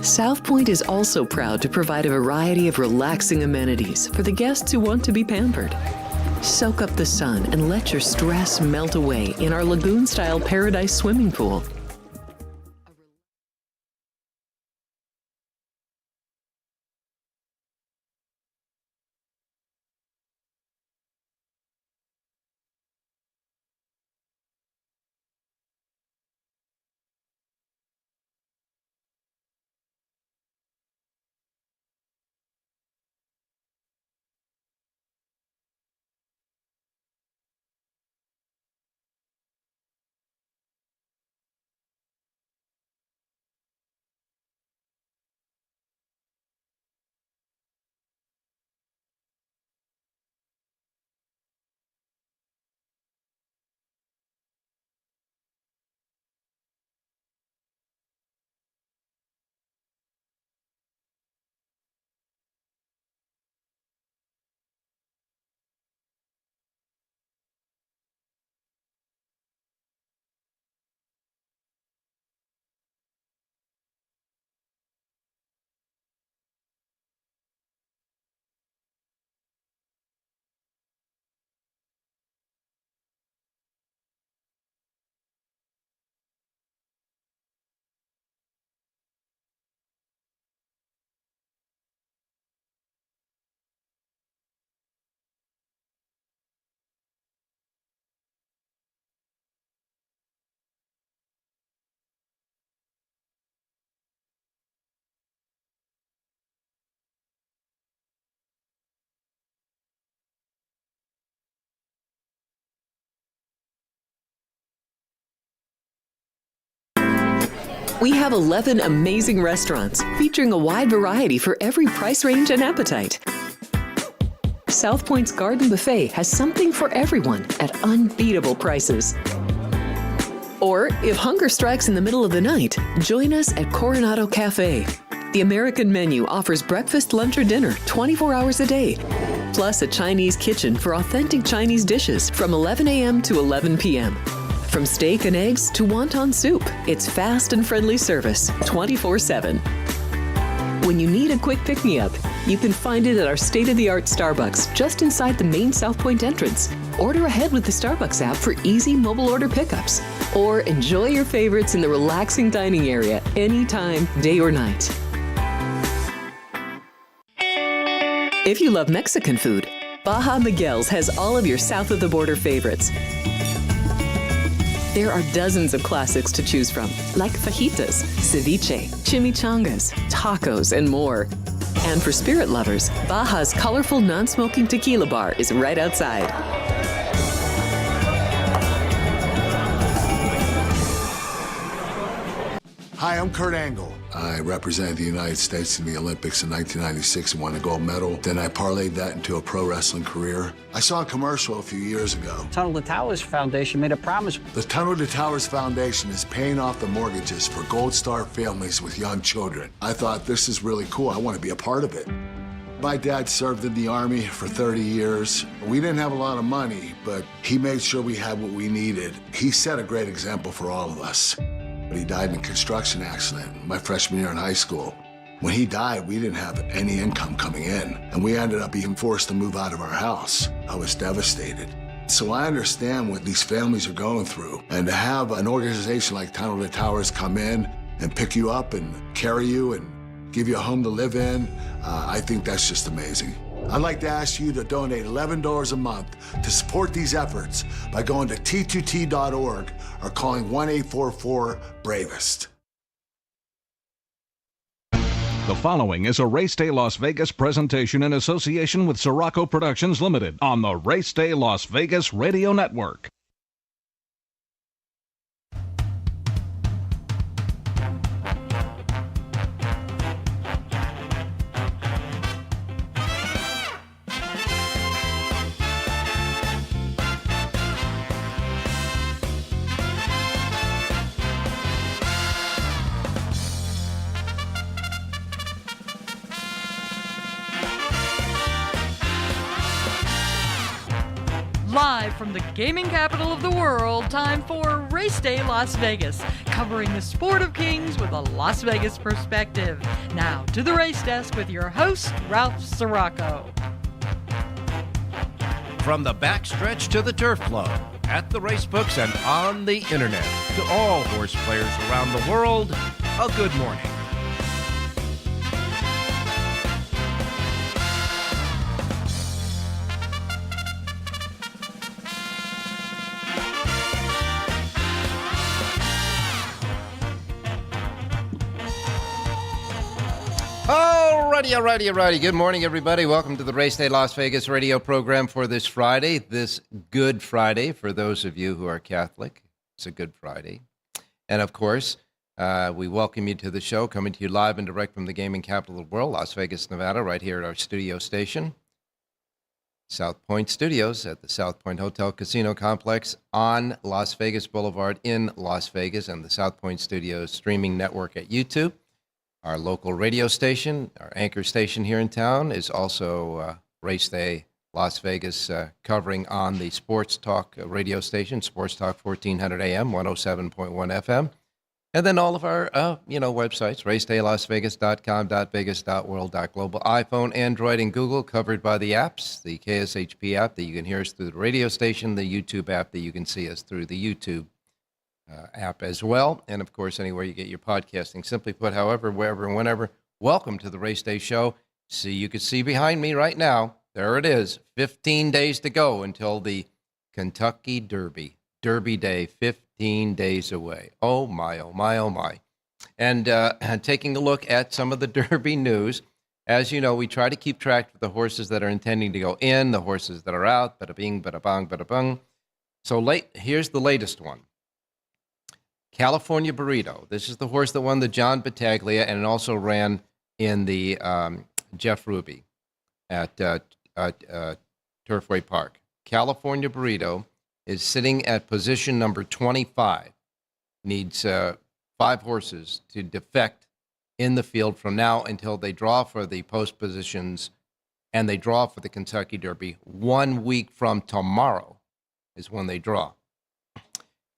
South Point is also proud to provide a variety of relaxing amenities for the guests who want to be pampered. Soak up the sun and let your stress melt away in our lagoon-style paradise swimming pool. We have 11 amazing restaurants featuring a wide variety for every price range and appetite. South Point's Garden Buffet has something for everyone at unbeatable prices. Or, if hunger strikes in the middle of the night, join us at Coronado Cafe. The American menu offers breakfast, lunch, or dinner 24 hours a day, plus a Chinese kitchen for authentic Chinese dishes from 11 a.m. to 11 p.m. From steak and eggs to wonton soup, it's fast and friendly service 24/7. When you need a quick pick-me-up, you can find it at our state-of-the-art Starbucks just inside the main South Point entrance. Order ahead with the Starbucks app for easy mobile order pickups. Or enjoy your favorites in the relaxing dining area anytime, day or night. If you love Mexican food, Baja Miguel's has all of your south-of-the-border favorites. There are dozens of classics to choose from, like fajitas, ceviche, chimichangas, tacos, and more. And for spirit lovers, Baja's colorful non-smoking tequila bar is right outside. Hi, I'm Kurt Angle. I represented the United States in the Olympics in 1996 and won a gold medal. Then I parlayed that into a pro wrestling career. I saw a commercial a few years ago. Tunnel to Towers Foundation made a promise. The Tunnel to Towers Foundation is paying off the mortgages for Gold Star families with young children. I thought, this is really cool. I want to be a part of it. My dad served in the Army for 30 years. We didn't have a lot of money, but he made sure we had what we needed. He set a great example for all of us. He died in a construction accident my freshman year in high school. When he died, we didn't have any income coming in, and we ended up being forced to move out of our house. I was devastated. So I understand what these families are going through, and to have an organization like Tunnel to Towers come in and pick you up and carry you and give you a home to live in, I think that's just amazing. I'd like to ask you to donate $11 a month to support these efforts by going to t2t.org or calling 1-844-BRAVEST. The following is a Race Day Las Vegas presentation in association with Siraco Productions Limited on the Race Day Las Vegas Radio Network. Live Live from the gaming capital of the world, time for Race Day Las Vegas, covering the sport of kings with a Las Vegas perspective. Now to the race desk with your host, Ralph Siraco. From the backstretch to the turf club, at the racebooks and on the internet, to all horse players around the world, a good morning. Alrighty. Good morning, everybody. Welcome to the Race Day Las Vegas radio program for this Friday, this Good Friday. For those of you who are Catholic, it's a Good Friday. And of course, we welcome you to the show, coming to you live and direct from the gaming capital of the world, Las Vegas, Nevada, right here at our studio station, South Point Studios at the South Point Hotel Casino Complex on Las Vegas Boulevard in Las Vegas, and the South Point Studios streaming network at YouTube. Our local radio station, our anchor station here in town, is also Race Day Las Vegas, covering on the Sports Talk radio station, Sports Talk 1400 AM, 107.1 FM. And then all of our, websites, racedaylasvegas.com, .vegas, .world, .global, iPhone, Android, and Google, covered by the apps, the KSHP app that you can hear us through the radio station, the YouTube app that you can see us through the YouTube app as well, and of course anywhere you get your podcasting. Simply put, however, wherever and whenever, welcome to the Race Day Show. See, you can see behind me right now, there it is, 15 days to go until the Kentucky Derby. Derby Day, 15 days away. Oh my, oh my, oh my. And taking a look at some of the Derby news, as you know, we try to keep track of the horses that are intending to go in, the horses that are out, bada bing, bada bang, bada bung. So here's the latest one. California Burrito. This is the horse that won the John Battaglia, and it also ran in the Jeff Ruby at Turfway Park. California Burrito is sitting at position number 25. Needs 5 horses to defect in the field from now until they draw for the post positions, and they draw for the Kentucky Derby 1 week from tomorrow is when they draw.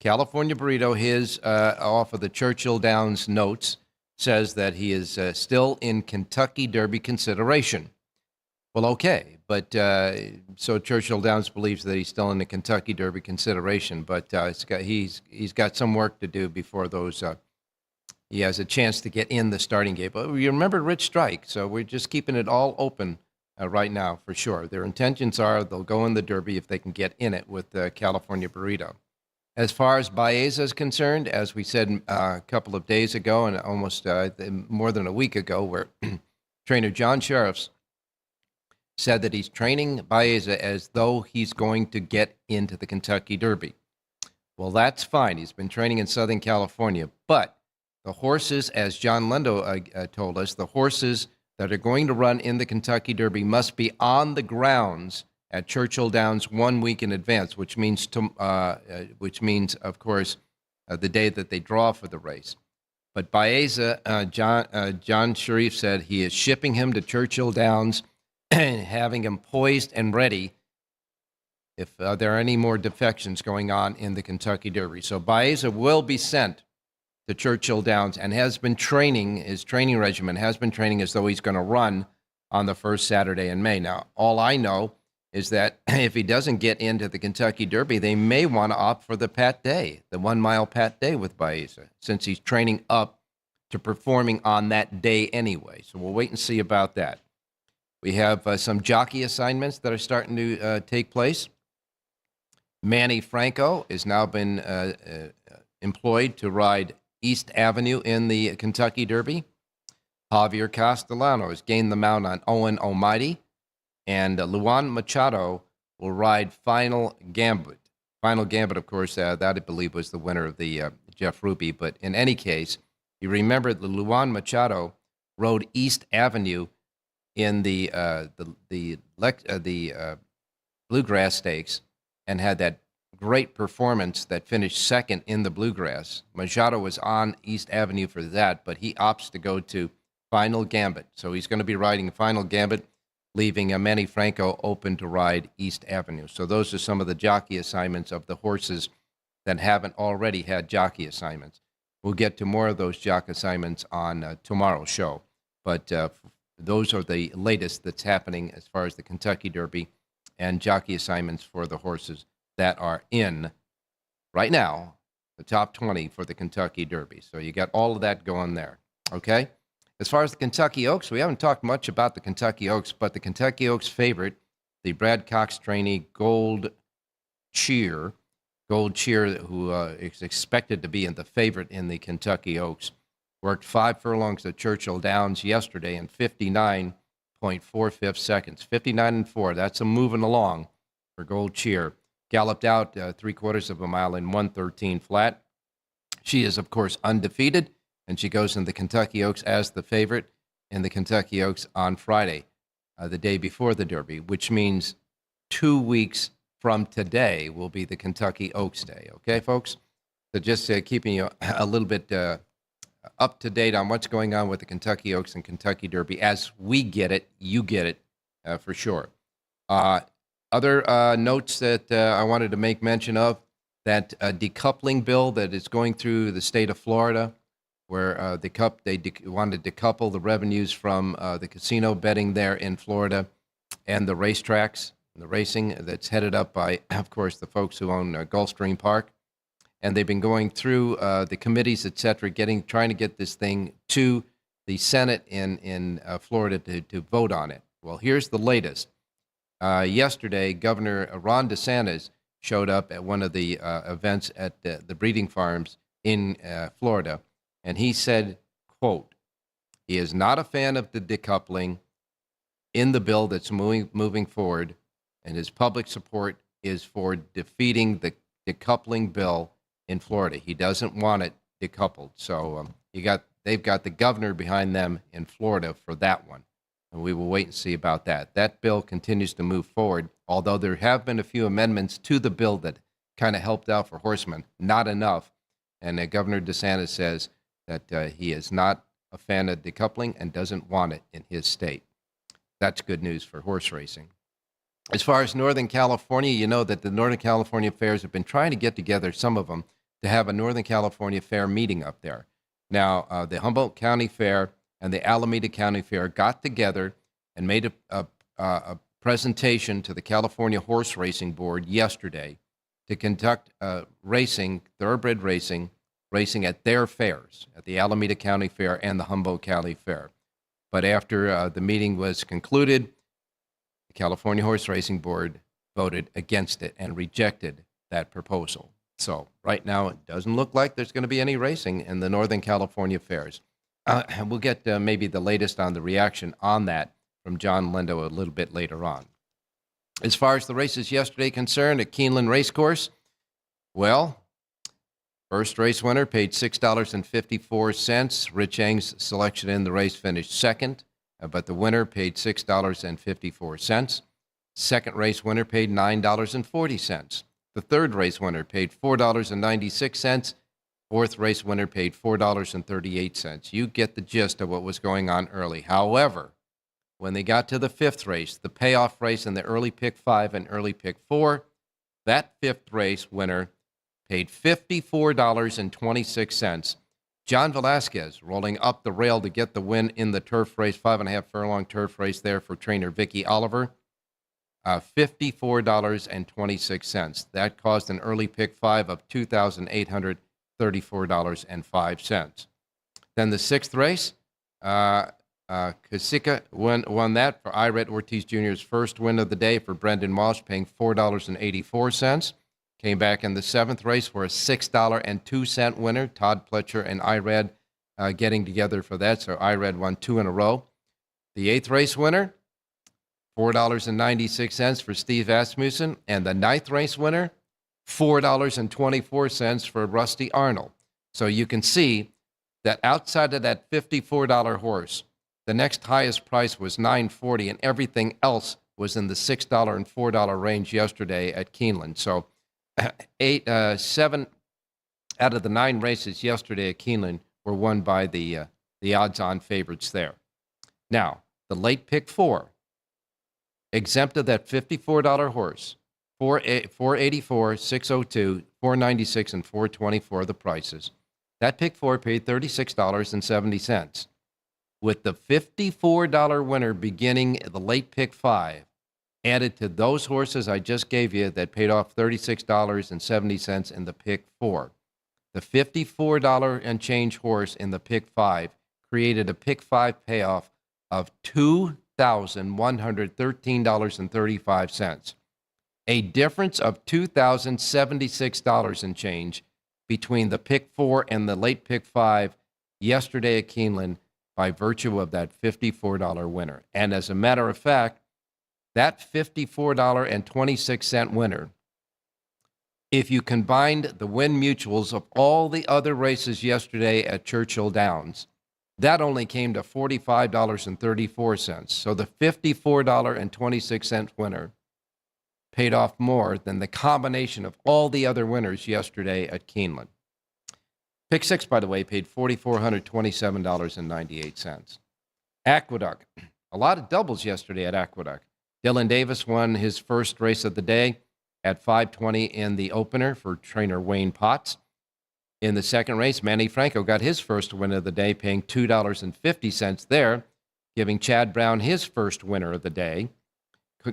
California Burrito, his off of the Churchill Downs notes, says that he is still in Kentucky Derby consideration. Well, okay, but so Churchill Downs believes that he's still in the Kentucky Derby consideration, but he's got some work to do before those. He has a chance to get in the starting gate. But you remember Rich Strike, so we're just keeping it all open right now for sure. Their intentions are they'll go in the Derby if they can get in it with California Burrito. As far as Baeza is concerned, as we said a couple of days ago and almost more than a week ago, where trainer John Sheriffs said that he's training Baeza as though he's going to get into the Kentucky Derby. Well, that's fine. He's been training in Southern California. But the horses, as John Lendo told us, the horses that are going to run in the Kentucky Derby must be on the grounds at Churchill Downs 1 week in advance, which means, of course, the day that they draw for the race. But Baeza, John Sharif said he is shipping him to Churchill Downs and having him poised and ready if there are any more defections going on in the Kentucky Derby. So Baeza will be sent to Churchill Downs and has been training, his training regimen has been training as though he's going to run on the first Saturday in May. Now, all I know is that if he doesn't get into the Kentucky Derby, they may want to opt for the Pat Day, the 1 mile Pat Day with Baeza, since he's training up to performing on that day anyway. So we'll wait and see about that. We have some jockey assignments that are starting to take place. Manny Franco has now been employed to ride East Avenue in the Kentucky Derby. Javier Castellano has gained the mount on Owen Almighty. And Luan Machado will ride Final Gambit. Final Gambit, of course, that I believe was the winner of the Jeff Ruby. But in any case, you remember that Luan Machado rode East Avenue in the Bluegrass Stakes and had that great performance that finished second in the Bluegrass. Machado was on East Avenue for that, but he opts to go to Final Gambit. So he's going to be riding Final Gambit. leaving Manny Franco open to ride East Avenue. So those are some of the jockey assignments of the horses that haven't already had jockey assignments. We'll get to more of those jockey assignments on tomorrow's show. But those are the latest that's happening as far as the Kentucky Derby and jockey assignments for the horses that are in right now, the top 20 for the Kentucky Derby. So you got all of that going there, okay? As far as the Kentucky Oaks, we haven't talked much about the Kentucky Oaks, but the Kentucky Oaks favorite, the Brad Cox trainee Gold Cheer, who is expected to be the favorite in the Kentucky Oaks, worked 5 furlongs at Churchill Downs yesterday in 59.45 seconds. 59-4, that's a moving along for Gold Cheer. Galloped out 3/4 of a mile in 1:13 flat. She is, of course, undefeated, and she goes in the Kentucky Oaks as the favorite in the Kentucky Oaks on Friday, the day before the Derby, which means 2 weeks from today will be the Kentucky Oaks Day. Okay, folks? So just keeping you a little bit up to date on what's going on with the Kentucky Oaks and Kentucky Derby. As we get it, you get it for sure. Other notes that I wanted to make mention of, that decoupling bill that is going through the state of Florida, where they wanted to decouple the revenues from the casino betting there in Florida and the racetracks, and the racing that's headed up by, of course, the folks who own Gulfstream Park. And they've been going through the committees, et cetera, trying to get this thing to the Senate in Florida to vote on it. Well, here's the latest. Yesterday, Governor Ron DeSantis showed up at one of the events at the breeding farms in Florida, and he said, quote, he is not a fan of the decoupling in the bill that's moving forward, and his public support is for defeating the decoupling bill in Florida. He doesn't want it decoupled. So they've got the governor behind them in Florida for that one. And we will wait and see about that. That bill continues to move forward, although there have been a few amendments to the bill that kind of helped out for horsemen. Not enough. And Governor DeSantis says that he is not a fan of decoupling and doesn't want it in his state. That's good news for horse racing. As far as Northern California, you know that the Northern California fairs have been trying to get together, some of them, to have a Northern California fair meeting up there. Now, the Humboldt County Fair and the Alameda County Fair got together and made a presentation to the California Horse Racing Board yesterday to conduct racing, thoroughbred racing at their fairs, at the Alameda County Fair and the Humboldt County Fair. But after the meeting was concluded, the California Horse Racing Board voted against it and rejected that proposal. So right now, it doesn't look like there's going to be any racing in the Northern California fairs. We'll get maybe the latest on the reaction on that from John Lindo a little bit later on. As far as the races yesterday concerned at Keeneland Racecourse, well, first race winner paid $6.54. Rich Eng's selection in the race finished second, but the winner paid $6.54. Second race winner paid $9.40. The third race winner paid $4.96. Fourth race winner paid $4.38. You get the gist of what was going on early. However, when they got to the fifth race, the payoff race in the early pick 5 and early pick 4, that fifth race winner paid $54.26. John Velasquez rolling up the rail to get the win in the turf race, 5.5 furlong turf race there for trainer Vicky Oliver. $54.26. That caused an early pick 5 of $2,834.05. Then the sixth race, Casica won that for Iret Ortiz Jr.'s first win of the day for Brendan Walsh, paying $4.84. Came back in the seventh race for a $6.02 winner. Todd Pletcher and Ired getting together for that, so Ired won 2 in a row. The eighth race winner, $4.96 for Steve Asmussen, and the ninth race winner, $4.24 for Rusty Arnold. So you can see that outside of that $54 horse, the next highest price was $9.40, and everything else was in the $6 and $4 range yesterday at Keeneland. So 7 out of the 9 races yesterday at Keeneland were won by the odds-on favorites there. Now, the late pick 4. exempted that $54 horse, 484, 602, 496, and 424 the prices. That pick 4 paid $36.70. With the $54 winner beginning the late pick 5, added to those horses I just gave you that paid off $36.70 in the pick 4. The $54 and change horse in the pick 5 created a pick 5 payoff of $2,113.35. A difference of $2,076 and change between the pick 4 and the late pick 5 yesterday at Keeneland by virtue of that $54 winner. And as a matter of fact, that $54.26 winner, if you combined the win mutuals of all the other races yesterday at Churchill Downs, that only came to $45.34. So the $54.26 winner paid off more than the combination of all the other winners yesterday at Keeneland. Pick 6, by the way, paid $4,427.98. Aqueduct. A lot of doubles yesterday at Aqueduct. Dylan Davis won his first race of the day at 5:20 in the opener for trainer Wayne Potts. In the second race, Manny Franco got his first win of the day, paying $2.50 there, giving Chad Brown his first winner of the day.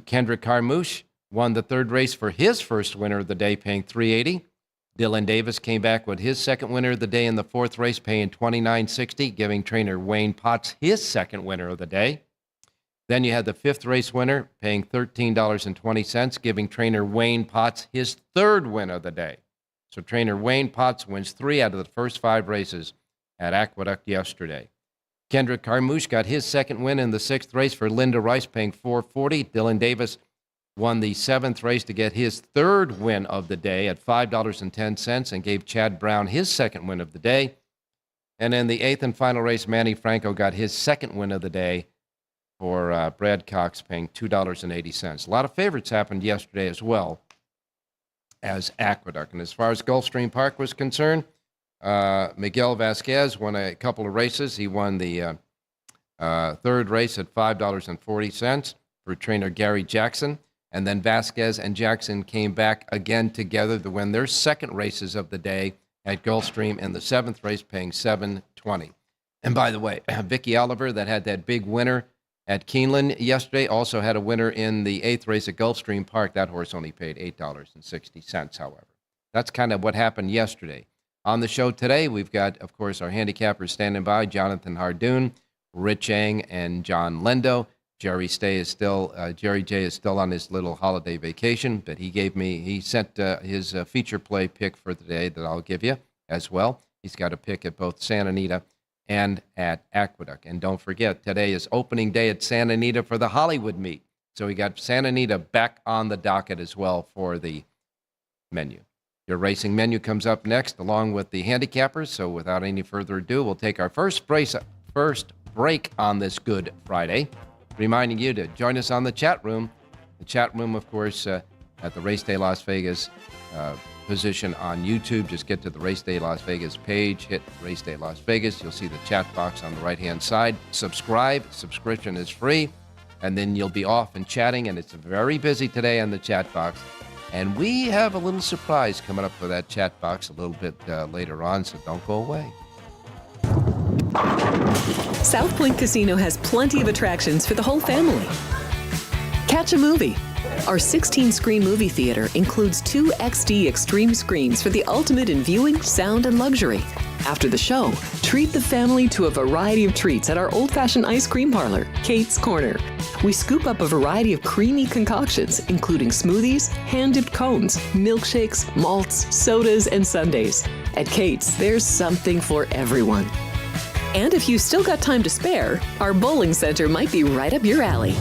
Kendrick Carmouche won the third race for his first winner of the day, paying $3.80. Dylan Davis came back with his second winner of the day in the fourth race, paying $29.60, giving trainer Wayne Potts his second winner of the day. Then you had the fifth race winner, paying $13.20, giving trainer Wayne Potts his third win of the day. So trainer Wayne Potts wins 3 out of the first 5 races at Aqueduct yesterday. Kendrick Carmouche got his second win in the 6th race for Linda Rice, paying $4.40. Dylan Davis won the 7th race to get his third win of the day at $5.10 and gave Chad Brown his second win of the day. And in the 8th and final race, Manny Franco got his second win of the day for Brad Cox, paying $2.80. A lot of favorites happened yesterday as well as Aqueduct. And as far as Gulfstream Park was concerned, Miguel Vasquez won a couple of races. He won the third race at $5.40 for trainer Gary Jackson. And then Vasquez and Jackson came back again together to win their second races of the day at Gulfstream in the 7th race, paying $7.20. And by the way, Vicky Oliver, that had that big winner at Keeneland yesterday, also had a winner in the 8th race at Gulfstream Park. That horse only paid $8.60, however. That's kind of what happened yesterday. On the show today, we've got, of course, our handicappers standing by, Jonathan Hardoon, Rich Eng, and John Lendo. Jerry J is still on his little holiday vacation, but he sent his feature play pick for the day that I'll give you as well. He's got a pick at both Santa Anita and at Aqueduct. And don't forget, today is opening day at Santa Anita for the Hollywood meet. So we got Santa Anita back on the docket as well for the menu. Your racing menu comes up next, along with the handicappers. So without any further ado, we'll take our first break on this Good Friday, reminding you to join us on the chat room. The chat room, of course, at the Race Day Las Vegas position on YouTube. Just get to the Race Day Las Vegas page, hit Race Day Las Vegas. You'll see the chat box on the right-hand side. Subscribe. Subscription is free. And then you'll be off and chatting, and it's very busy today on the chat box. And we have a little surprise coming up for that chat box a little bit later on, so don't go away. South Point Casino has plenty of attractions for the whole family. Catch a movie. Our 16-screen movie theater includes 2 XD Extreme screens for the ultimate in viewing, sound, and luxury. After the show, treat the family to a variety of treats at our old-fashioned ice cream parlor, Kate's Corner. We scoop up a variety of creamy concoctions, including smoothies, hand-dipped cones, milkshakes, malts, sodas, and sundaes. At Kate's, there's something for everyone. And if you've still got time to spare, our bowling center might be right up your alley.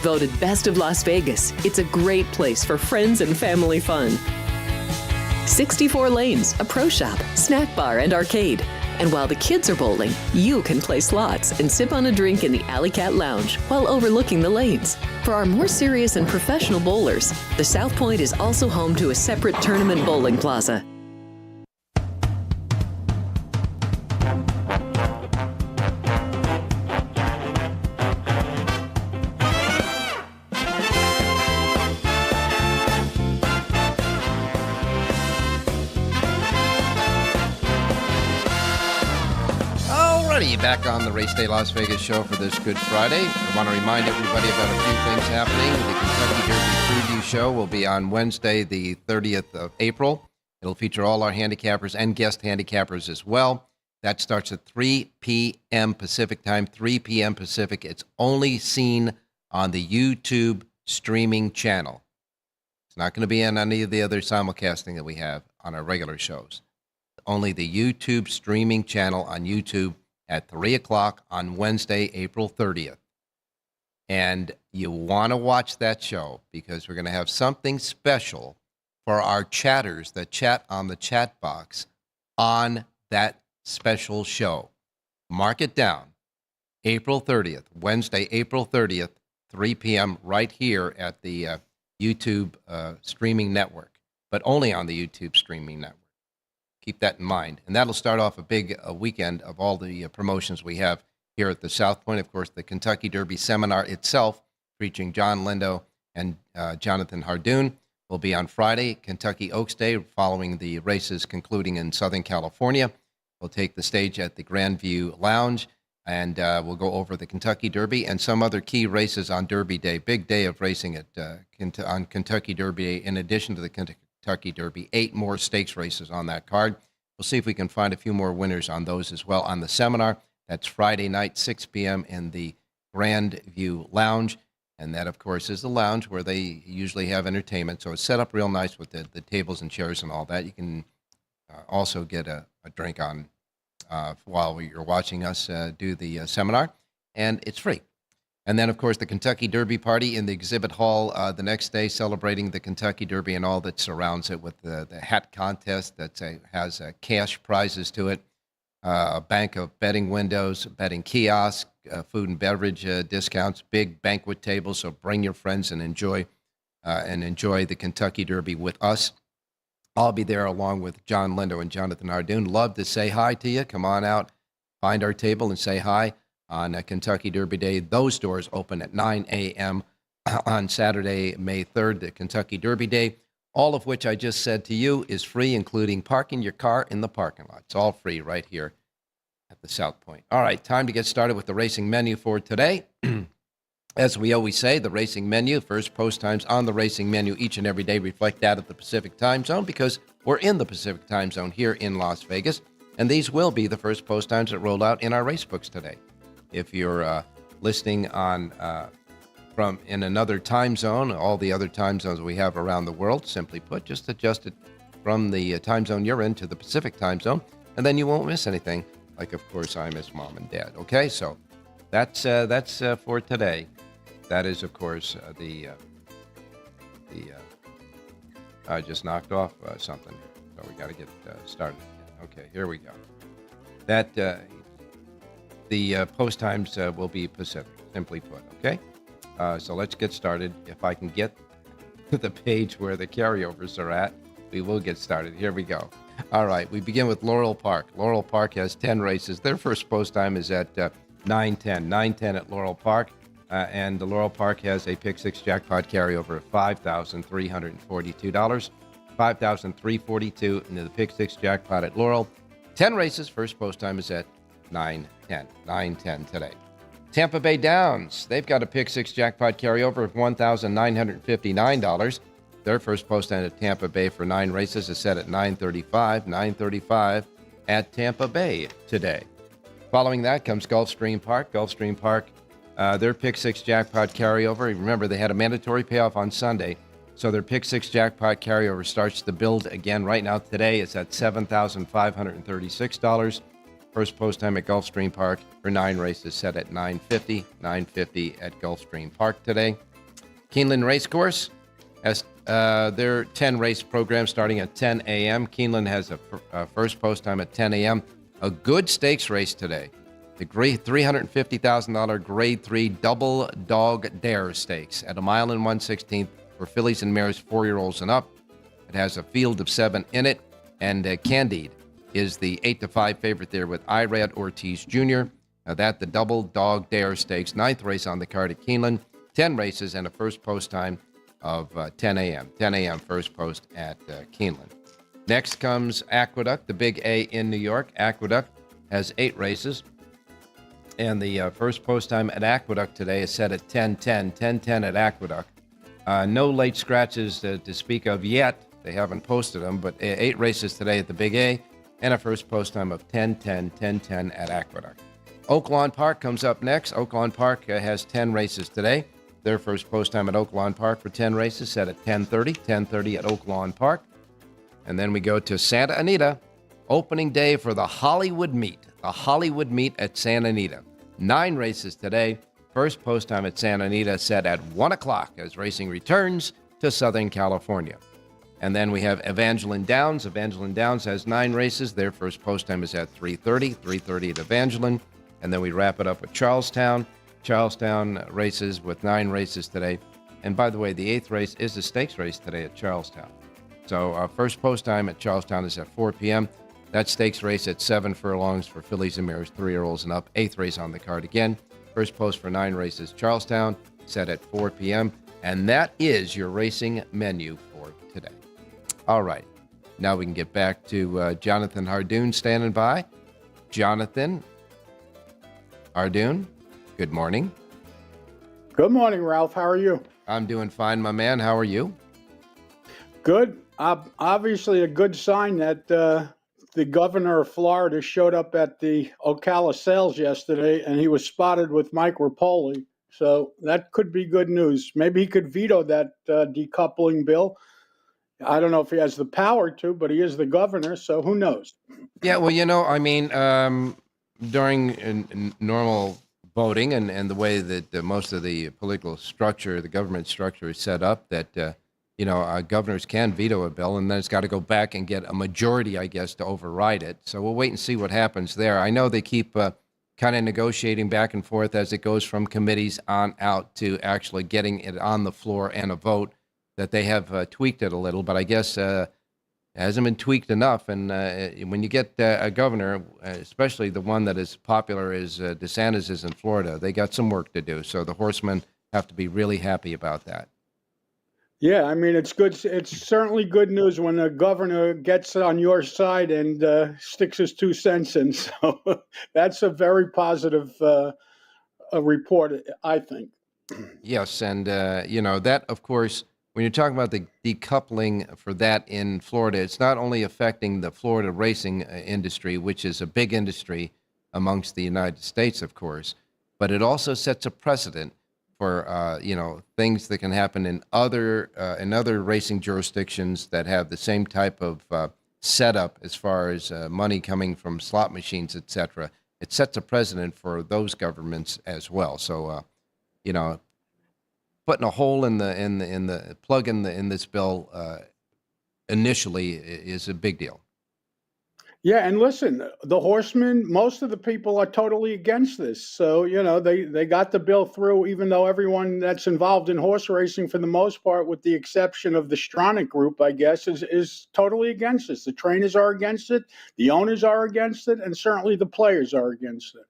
Voted Best of Las Vegas, it's a great place for friends and family fun. 64 lanes, a pro shop, snack bar, and arcade. And while the kids are bowling, you can play slots and sip on a drink in the Alley Cat Lounge while overlooking the lanes. For our more serious and professional bowlers, the South Point is also home to a separate tournament bowling plaza. back on the Race Day Las Vegas show for this Good Friday. I want to remind everybody about a few things happening. The Kentucky Derby preview show will be on Wednesday, the 30th of April. It'll feature all our handicappers and guest handicappers as well. That starts at 3 p.m. Pacific time, 3 p.m. Pacific. It's only seen on the YouTube streaming channel. It's not going to be on any of the other simulcasting that we have on our regular shows. Only the YouTube streaming channel on YouTube at 3 o'clock on Wednesday, April 30th. And you want to watch that show because we're going to have something special for our chatters that chat on the chat box on that special show. Mark it down. April 30th, Wednesday, April 30th, 3 p.m. right here at the YouTube streaming network, but only on the YouTube streaming network. Keep that in mind. And that'll start off a big weekend of all the promotions we have here at the South Point. Of course, the Kentucky Derby seminar itself, featuring John Lindo and Jonathan Hardoon, will be on Friday, Kentucky Oaks Day, following the races concluding in Southern California. We'll take the stage at the Grandview Lounge, and we'll go over the Kentucky Derby and some other key races on Derby Day. Big day of racing on Kentucky Derby Day, in addition to the Kentucky Derby. 8 more stakes races on that card. We'll see if we can find a few more winners on those as well on the seminar. That's Friday night, 6 p.m. in the Grandview Lounge. And that, of course, is the lounge where they usually have entertainment. So it's set up real nice with the tables and chairs and all that. You can also get a drink on while you're watching us do the seminar. And it's free. And then, of course, the Kentucky Derby party in the exhibit hall the next day, celebrating the Kentucky Derby and all that surrounds it, with the hat contest that has cash prizes to it, a bank of betting windows, betting kiosks, food and beverage discounts, big banquet tables. So bring your friends and enjoy the Kentucky Derby with us. I'll be there along with John Lindo and Jonathan Hardoon. Love to say hi to you. Come on out, find our table and say hi on Kentucky Derby Day. Those doors open at 9 a.m. on Saturday, May 3rd, the Kentucky Derby Day, all of which I just said to you is free, including parking your car in the parking lot. It's all free right here at the South Point. All right, time to get started with the racing menu for today. As we always say, the racing menu, first post times on the racing menu each and every day reflect that of the Pacific time zone, because we're in the Pacific time zone here in Las Vegas, and these will be the first post times that rolled out in our race books today. If you're listening on from in another time zone, all the other time zones we have around the world, simply put, just adjust it from the time zone you're in to the Pacific time zone, and then you won't miss anything, like, of course, I miss Mom and Dad. Okay, so that's for today. That is, of course, I just knocked off something, so we got to get started again. Okay, here we go. That the post times will be Pacific, simply put. Okay, so let's get started. If I can get to the page where the carryovers are at, we will get started. Here we go. All right, we begin with Laurel Park. Laurel Park has 10 races. Their first post time is at 9:10. 9:10 at Laurel Park. And the Laurel Park has a Pick 6 jackpot carryover of $5,342. $5,342 into the Pick 6 jackpot at Laurel. 10 races. First post time is at 9:10. 9:10 today. Tampa Bay Downs. They've got a Pick 6 jackpot carryover of $1,959. Their first post time at Tampa Bay for 9 races is set at 9:35. 9:35 at Tampa Bay today. Following that comes Gulfstream Park. Gulfstream Park. Their Pick 6 jackpot carryover, remember they had a mandatory payoff on Sunday, so their Pick 6 jackpot carryover starts to build again right now. Today it's at $7,536. First post time at Gulfstream Park for 9 races set at 9:50. 9:50 at Gulfstream Park today. Keeneland Racecourse has their 10 race program starting at 10 a.m. Keeneland has a first post time at 10 a.m. A good stakes race today. The $350,000 Grade 3 Double Dog Dare Stakes at 1 mile and 1/16 for fillies and mares 4-year-olds and up. It has a field of 7 in it, and Candide is the 8-5 favorite there with Irad Ortiz Jr. Now the Double Dog Dare Stakes, 9th race on the card at Keeneland, 10 races and a first post time of 10 a.m. 10 a.m. first post at Keeneland. Next comes Aqueduct, the Big A in New York. Aqueduct has 8 races. And the first post time at Aqueduct today is set at 10:10 at Aqueduct. No late scratches to speak of yet. They haven't posted them, but 8 races today at the Big A, and a first post time of 10:10 at Aqueduct. Oaklawn Park comes up next. Oaklawn Park has 10 races today. Their first post time at Oaklawn Park for 10 races set at 10:30 at Oaklawn Park. And then we go to Santa Anita, opening day for the Hollywood Meet. The Hollywood Meet at Santa Anita. 9 races today. First post time at Santa Anita set at 1 o'clock as racing returns to Southern California. And then we have Evangeline Downs. Evangeline Downs has 9 races. Their first post time is at 3:30 at Evangeline. And then we wrap it up with Charlestown. Charlestown races with 9 races today. And by the way, the 8th race is a stakes race today at Charlestown. So our first post time at Charlestown is at 4 p.m. That stakes race at 7 furlongs for fillies and mares, 3-year-olds and up. 8th race on the card again. First post for 9 races, Charlestown, set at 4 p.m. And that is your racing menu for today. All right. Now we can get back to Jonathan Hardoon standing by. Jonathan Hardoon, good morning. Good morning, Ralph. How are you? I'm doing fine, my man. How are you? Good. Obviously, a good sign that the governor of Florida showed up at the Ocala sales yesterday, and he was spotted with Mike Rapoli. So that could be good news. Maybe he could veto that decoupling bill. I don't know if he has the power to, but he is the governor, so who knows? Yeah, well, during normal voting and the way that most of the political structure, the government structure is set up, that governors can veto a bill, and then it's got to go back and get a majority, I guess, to override it. So we'll wait and see what happens there. I know they keep kind of negotiating back and forth as it goes from committees on out to actually getting it on the floor and a vote, that they have tweaked it a little, but I guess it hasn't been tweaked enough. And when you get a governor, especially the one that is popular as DeSantis is in Florida, they got some work to do. So the horsemen have to be really happy about that. Yeah, I mean, it's good. It's certainly good news when a governor gets on your side and sticks his 2 cents in. So that's a very positive report, I think. Yes, and that, of course, when you're talking about the decoupling for that in Florida, it's not only affecting the Florida racing industry, which is a big industry amongst the United States, of course, but it also sets a precedent for things that can happen in other racing jurisdictions that have the same type of setup as far as money coming from slot machines, etc. It sets a precedent for those governments as well. So, putting a hole in the plug in this bill initially is a big deal. Yeah, and listen, the horsemen, most of the people are totally against this. So, they got the bill through, even though everyone that's involved in horse racing, for the most part, with the exception of the Stronach group, I guess, is totally against this. The trainers are against it, the owners are against it, and certainly the players are against it.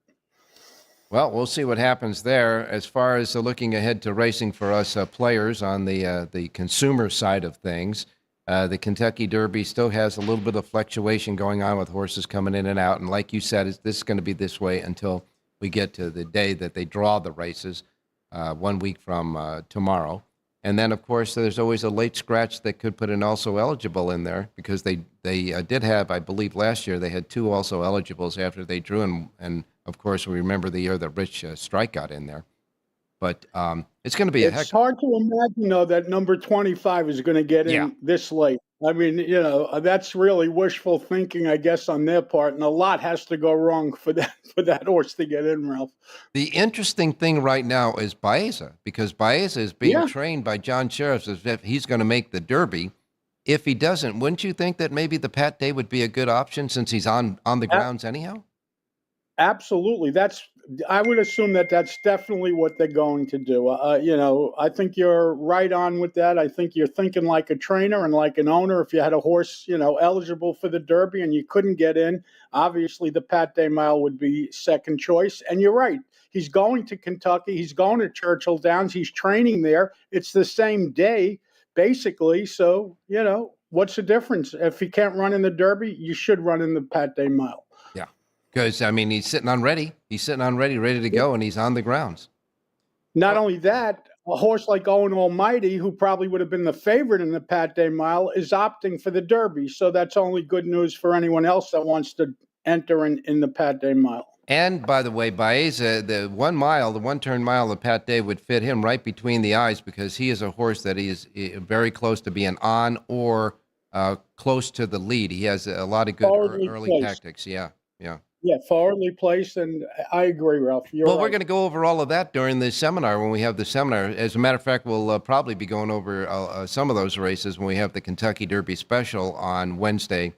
Well, we'll see what happens there. As far as looking ahead to racing for us players on the consumer side of things, the Kentucky Derby still has a little bit of fluctuation going on with horses coming in and out. And like you said, this is going to be this way until we get to the day that they draw the races, 1 week from tomorrow. And then, of course, there's always a late scratch that could put an also eligible in there, because they did have, I believe last year, they had 2 also eligibles after they drew. And of course, we remember the year that Rich Strike got in there. But it's going to be It's hard to imagine, though, that number 25 is going to get in this late. I mean, that's really wishful thinking, I guess, on their part, and a lot has to go wrong for that horse to get in, Ralph. The interesting thing right now is Baeza, because Baeza is being trained by John Sheriff as if he's going to make the Derby. If he doesn't, wouldn't you think that maybe the Pat Day would be a good option since he's on the grounds anyhow? Absolutely. I would assume that that's definitely what they're going to do. I think you're right on with that. I think you're thinking like a trainer and like an owner. If you had a horse, eligible for the Derby and you couldn't get in, obviously the Pat Day Mile would be second choice. And you're right. He's going to Kentucky. He's going to Churchill Downs. He's training there. It's the same day, basically. So, what's the difference? If he can't run in the Derby, you should run in the Pat Day Mile. Yeah. Because, I mean, he's sitting on ready. He's sitting on ready to go, and he's on the grounds. Not only that, a horse like Owen Almighty, who probably would have been the favorite in the Pat Day Mile, is opting for the Derby. So that's only good news for anyone else that wants to enter in the Pat Day Mile. And by the way, Baeza, the 1 mile, the 1-turn mile of Pat Day would fit him right between the eyes because he is a horse that he is very close to being on or close to the lead. He has a lot of good early tactics. Yeah. Yeah, forwardly placed, and I agree, Ralph. You're well, right. We're going to go over all of that during the seminar when we have the seminar. As a matter of fact, we'll probably be going over some of those races when we have the Kentucky Derby special on Wednesday,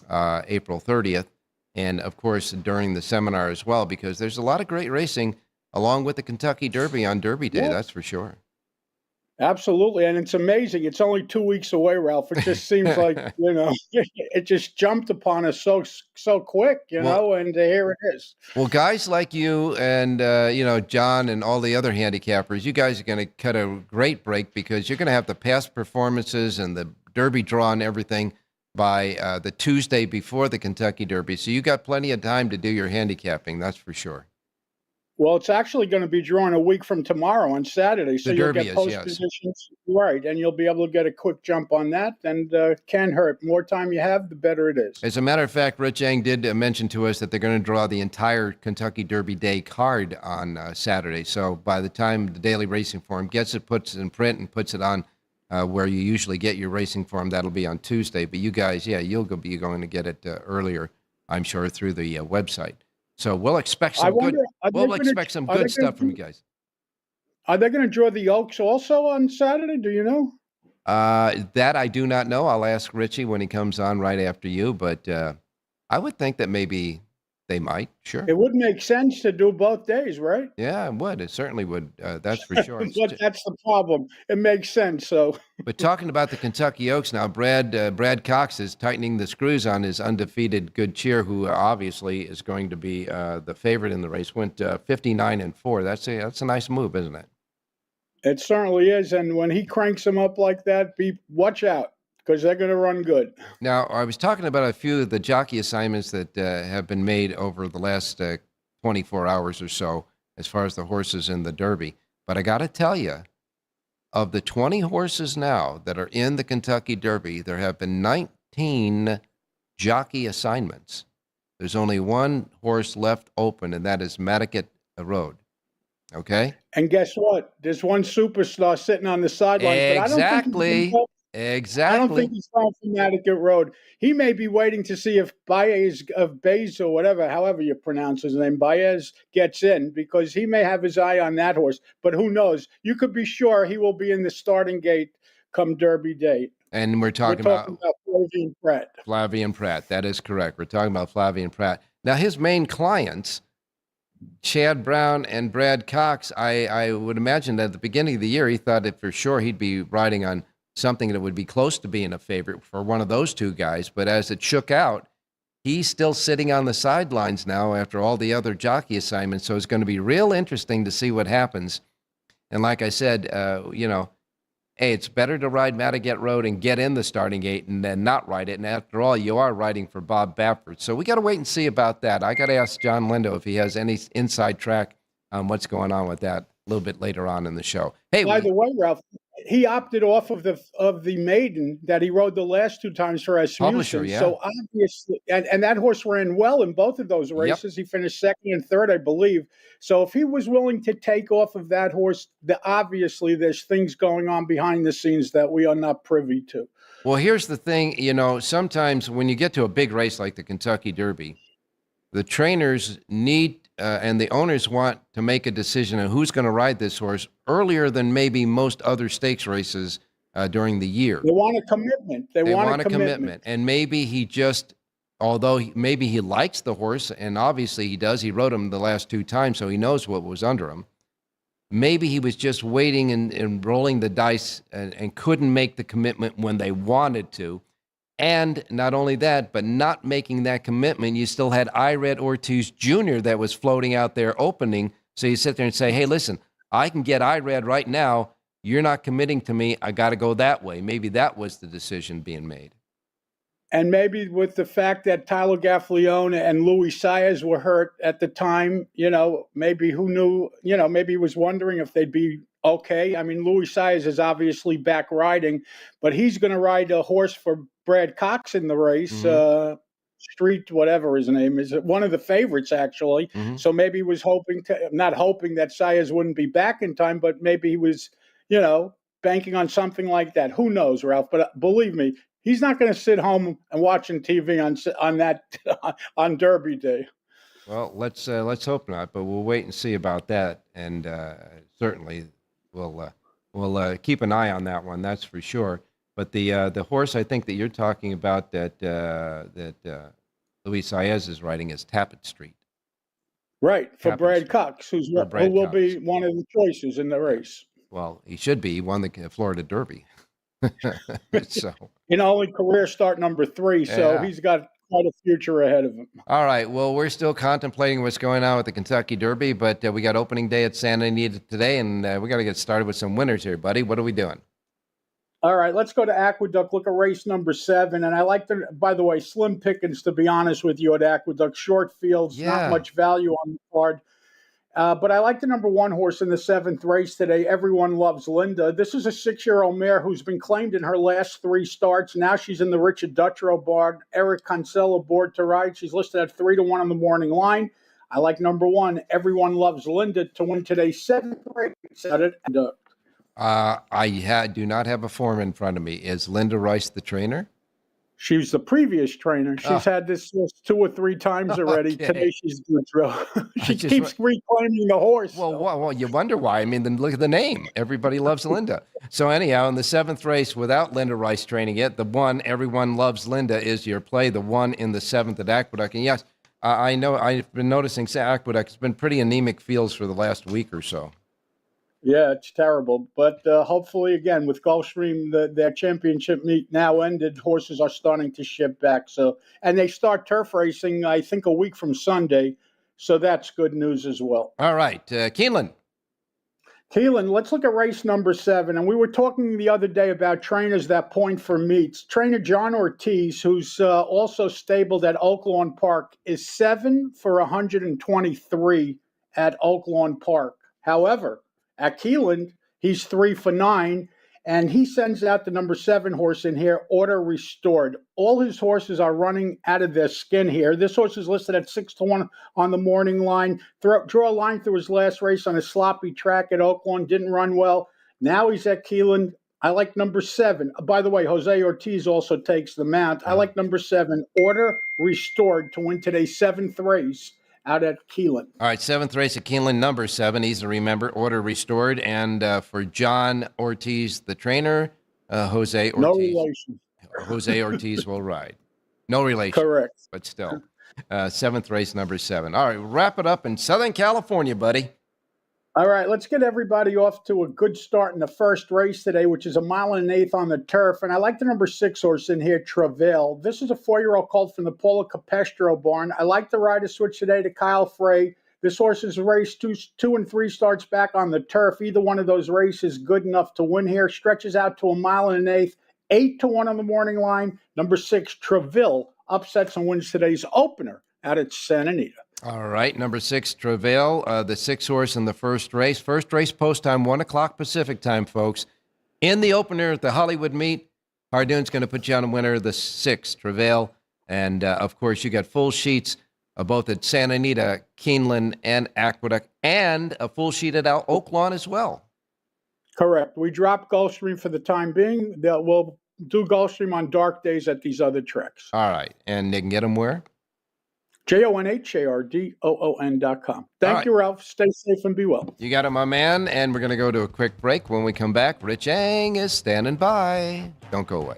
April 30th. And, of course, during the seminar as well, because there's a lot of great racing along with the Kentucky Derby on Derby Day, that's for sure. Absolutely, and it's amazing. It's only 2 weeks away, Ralph. It just seems like, it just jumped upon us so quick, and here it is. Well, guys like you and, John and all the other handicappers, you guys are going to cut a great break because you're going to have the past performances and the Derby draw and everything by the Tuesday before the Kentucky Derby. So you got plenty of time to do your handicapping, that's for sure. Well, it's actually going to be drawn a week from tomorrow on Saturday. So you'll get post positions, right, and you'll be able to get a quick jump on that, and can hurt. The more time you have, the better it is. As a matter of fact, Rich Eng did mention to us that they're going to draw the entire Kentucky Derby Day card on Saturday. So by the time the Daily Racing Form gets it, puts it in print, and puts it on where you usually get your racing form, that'll be on Tuesday. But you guys, you'll be going to get it earlier, I'm sure, through the website. So we'll expect some good stuff from you guys. Are they going to draw the Oaks also on Saturday? Do you know? That I do not know. I'll ask Richie when he comes on right after you. But I would think that maybe they might. Sure. It would make sense to do both days, right? Yeah, it would. It certainly would. That's for sure. But that's the problem. It makes sense. So. But talking about the Kentucky Oaks now, Brad Cox is tightening the screws on his undefeated Good Cheer, who obviously is going to be the favorite in the race. Went 59-4. That's a nice move, isn't it? It certainly is. And when he cranks them up like that, watch out, because they're going to run good. Now, I was talking about a few of the jockey assignments that have been made over the last 24 hours or so, as far as the horses in the Derby. But I got to tell you, of the 20 horses now that are in the Kentucky Derby, there have been 19 jockey assignments. There's only one horse left open, and that is Matticat Road. Okay? And guess what? There's one superstar sitting on the sidelines. Exactly. I don't think he's going for Matticat Road. He may be waiting to see if Baez or whatever, however you pronounce his name, Baez gets in, because he may have his eye on that horse. But who knows? You could be sure he will be in the starting gate come Derby Day. And we're talking about Flavian Pratt. Flavian Pratt. That is correct. We're talking about Flavian Pratt. Now, his main clients, Chad Brown and Brad Cox, I would imagine that at the beginning of the year, he thought that for sure he'd be riding on something that would be close to being a favorite for one of those two guys. But as it shook out, he's still sitting on the sidelines now after all the other jockey assignments. So it's going to be real interesting to see what happens. And like I said, hey, it's better to ride Matticat Road and get in the starting gate and then not ride it. And after all, you are riding for Bob Baffert. So we got to wait and see about that. I got to ask John Lindo if he has any inside track on what's going on with that a little bit later on in the show. Hey, by the way, Ralph, he opted off of the maiden that he rode the last two times for Asmussen. Yeah. So obviously, and that horse ran well in both of those races. Yep. He finished second and third, I believe. So if he was willing to take off of that horse, obviously there's things going on behind the scenes that we are not privy to. Well, here's the thing, sometimes when you get to a big race like the Kentucky Derby, the trainers need and the owners want to make a decision on who's going to ride this horse earlier than maybe most other stakes races during the year. They want a commitment. They want a commitment. And maybe maybe he likes the horse, and obviously he does. He rode him the last two times, so he knows what was under him. Maybe he was just waiting and rolling the dice and couldn't make the commitment when they wanted to. And not only that, but not making that commitment, you still had Ired Ortiz Jr. that was floating out there opening. So you sit there and say, hey, listen, I can get Ired right now. You're not committing to me. I got to go that way. Maybe that was the decision being made. And maybe with the fact that Tyler Gaffalione and Luis Saez were hurt at the time, maybe who knew, maybe he was wondering if they'd be okay. I mean, Luis Saez is obviously back riding, but he's going to ride a horse for Brad Cox in the race. Street, whatever his name is, one of the favorites, actually. So maybe he was not hoping that Saez wouldn't be back in time, but maybe he was, banking on something like that. Who knows, Ralph? But believe me, he's not going to sit home and watching TV on Derby Day. Well, let's hope not, but we'll wait and see about that, and certainly we'll keep an eye on that one. That's for sure. But the horse I think that you're talking about that Luis Saez is riding is Tappet Street. Right, for Tappet Brad Street. Cox, who will be one of the choices in the race. Well, he should be. He won the Florida Derby. So in only career start number 3, so he's got quite a future ahead of him. All right. Well, we're still contemplating what's going on with the Kentucky Derby, but we got opening day at Santa Anita today, and we got to get started with some winners here, buddy. What are we doing? All right, let's go to Aqueduct. Look at race number 7, and I like by the way, slim pickings, to be honest with you, at Aqueduct. Short fields, not much value on the card. But I like the number 1 horse in the 7th race today. Everyone Loves Linda. This is a 6-year-old mare who's been claimed in her last 3 starts. Now she's in the Richard Dutrow barn. Eric Cancel aboard to ride. She's listed at 3-1 on the morning line. I like number 1, Everyone Loves Linda, to win today's 7th race at it. I do not have a form in front of me. Is Linda Rice the trainer? She was the previous trainer. She's had this 2 or 3 times already. Okay. Today she's Dutrow. She keeps reclaiming the horse. Well, you wonder why. I mean, then look at the name. Everybody Loves Linda. So anyhow, in the 7th race, without Linda Rice training it, the 1, Everyone Loves Linda, is your play. The 1 in the 7th at Aqueduct. And yes, I know I've been noticing Aqueduct has been pretty anemic fields for the last week or so. Yeah, it's terrible. But hopefully, again, with Gulfstream, their championship meet now ended, horses are starting to ship back. And they start turf racing, I think, a week from Sunday. So that's good news as well. All right. Keeneland. Let's look at race number 7. And we were talking the other day about trainers that point for meets. Trainer John Ortiz, who's also stabled at Oaklawn Park, is 7 for 123 at Oaklawn Park. However, at Keeneland, he's 3 for 9, and he sends out the number 7 horse in here, Order Restored. All his horses are running out of their skin here. This horse is listed at 6-1 on the morning line. Draw a line through his last race on a sloppy track at Oaklawn, didn't run well. Now he's at Keeneland. I like number 7. By the way, Jose Ortiz also takes the mount. I like number 7, Order Restored, to win today's 7th race out at Keeneland. All right, 7th race at Keeneland, number 7, easy to remember, Order Restored. And for John Ortiz, the trainer, Jose Ortiz. No relation. Jose Ortiz will ride. No relation. Correct. But still. 7th race, number 7. All right, wrap it up in Southern California, buddy. All right, let's get everybody off to a good start in the first race today, which is 1 1/8 on the turf. And I like the number 6 horse in here, Travail. This is a 4-year-old colt from the Paula Capestro barn. I like the rider switch today to Kyle Frey. This horse has raced 2 and 3 starts back on the turf. Either one of those races good enough to win here. Stretches out to 1 1/8, 8-1 on the morning line. Number 6, Travail, upsets and wins today's opener out at Santa Anita. All right, number 6, Travail, the 6 horse in the first race. First race post time, 1 o'clock Pacific time, folks. In the opener at the Hollywood meet, Hardoon's going to put you on a winner, the 6, Travail. And, of course, you got full sheets both at Santa Anita, Keeneland, and Aqueduct, and a full sheet at Oaklawn as well. Correct. We dropped Gulfstream for the time being. We'll do Gulfstream on dark days at these other treks. All right, and they can get them where? JONHARDOON.com. Thank you, Ralph. Stay safe and be well. You got it, my man. And we're going to go to a quick break. When we come back, Rich Eng is standing by. Don't go away.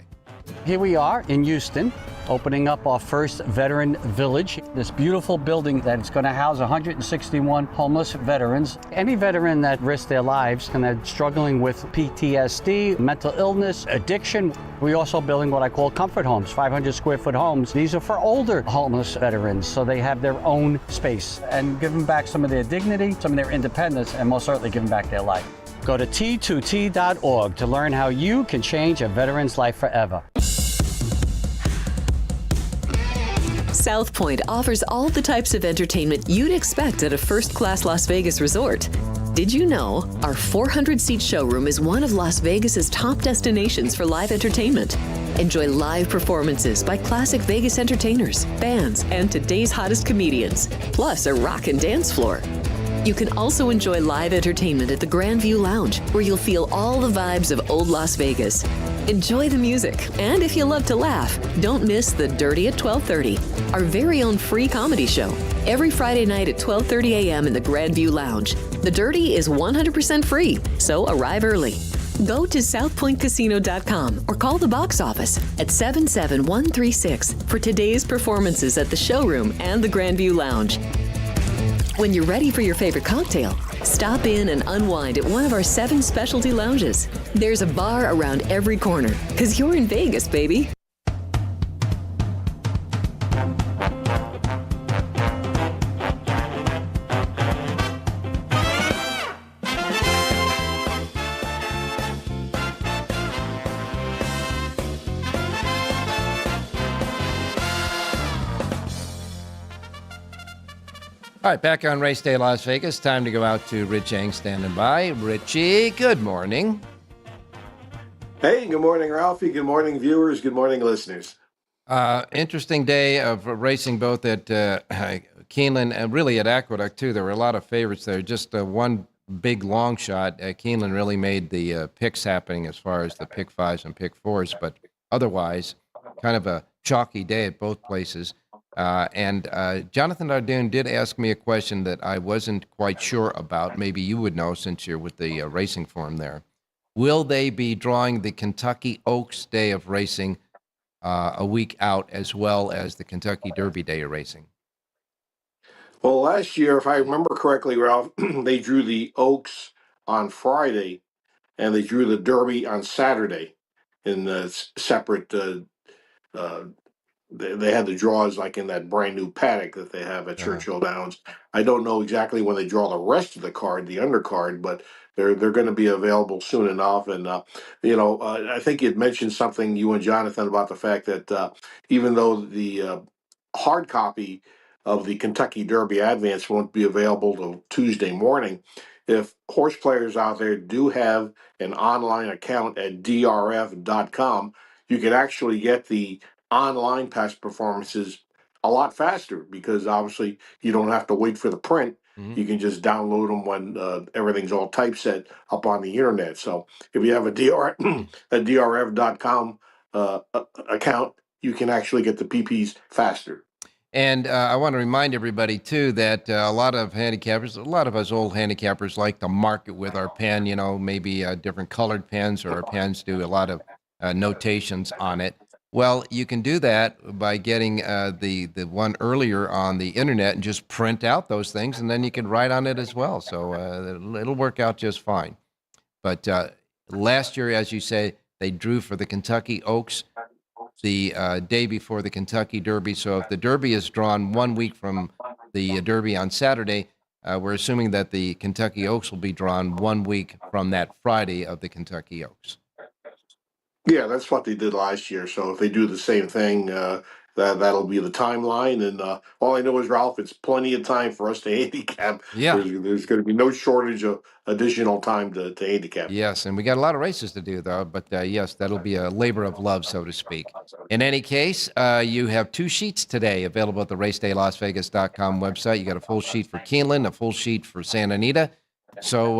Here we are in Houston, opening up our first veteran village. This beautiful building that is going to house 161 homeless veterans. Any veteran that risks their lives and they're struggling with PTSD, mental illness, addiction. We're also building what I call comfort homes, 500 square foot homes. These are for older homeless veterans, so they have their own space and give them back some of their dignity, some of their independence, and most certainly give them back their life. Go to T2T.org to learn how you can change a veteran's life forever. South Point offers all the types of entertainment you'd expect at a first-class Las Vegas resort. Did you know our 400-seat showroom is one of Las Vegas's top destinations for live entertainment? Enjoy live performances by classic Vegas entertainers, bands, and today's hottest comedians, plus a rock and dance floor. You can also enjoy live entertainment at the Grand View Lounge, where you'll feel all the vibes of old Las Vegas. Enjoy the music, and if you love to laugh, don't miss The Dirty at 12:30, our very own free comedy show. Every Friday night at 12:30 a.m. in the Grand View Lounge. The Dirty is 100% free, so arrive early. Go to southpointcasino.com or call the box office at 77136 for today's performances at the showroom and the Grand View Lounge. When you're ready for your favorite cocktail, stop in and unwind at one of our 7 specialty lounges. There's a bar around every corner, because you're in Vegas, baby. All right, back on Race Day Las Vegas. Time to go out to Rich Eng standing by. Richie, good morning. Hey, good morning, Ralphie. Good morning, viewers. Good morning, listeners. Interesting day of racing both at Keeneland and really at Aqueduct, too. There were a lot of favorites there. Just one big long shot. Keeneland really made the picks happening as far as the pick 5s and pick 4s, but otherwise, kind of a chalky day at both places. And Jonathan Dardoon did ask me a question that I wasn't quite sure about. Maybe you would know since you're with the racing forum there. Will they be drawing the Kentucky Oaks Day of Racing a week out as well as the Kentucky Derby Day of Racing? Well, last year, if I remember correctly, Ralph, they drew the Oaks on Friday and they drew the Derby on Saturday in separate they had the draws like in that brand new paddock that they have at Churchill Downs. I don't know exactly when they draw the rest of the card, the undercard, but they're going to be available soon enough. And I think you'd mentioned something, you and Jonathan, about the fact that even though the hard copy of the Kentucky Derby Advance won't be available till Tuesday morning, if horse players out there do have an online account at drf.com, you can actually get the online past performances a lot faster because obviously you don't have to wait for the print. Mm-hmm. You can just download them when everything's all typeset up on the internet. So if you have a drf.com account, you can actually get the PPs faster. And I want to remind everybody, too, that a lot of handicappers, a lot of us old handicappers like to mark it with our pen, maybe different colored pens, or our pens do a lot of notations on it. Well, you can do that by getting the one earlier on the internet and just print out those things, and then you can write on it as well. So it'll work out just fine. But last year, as you say, they drew for the Kentucky Oaks the day before the Kentucky Derby. So if the Derby is drawn 1 week from the Derby on Saturday, we're assuming that the Kentucky Oaks will be drawn 1 week from that Friday of the Kentucky Oaks. Yeah, that's what they did last year. So if they do the same thing, that'll be the timeline. And all I know is, Ralph, it's plenty of time for us to handicap. Yeah. There's going to be no shortage of additional time to handicap. Yes, and we got a lot of races to do, though. But yes, that'll be a labor of love, so to speak. In any case, you have 2 sheets today available at the racedaylasvegas.com website. You got a full sheet for Keeneland, a full sheet for Santa Anita. So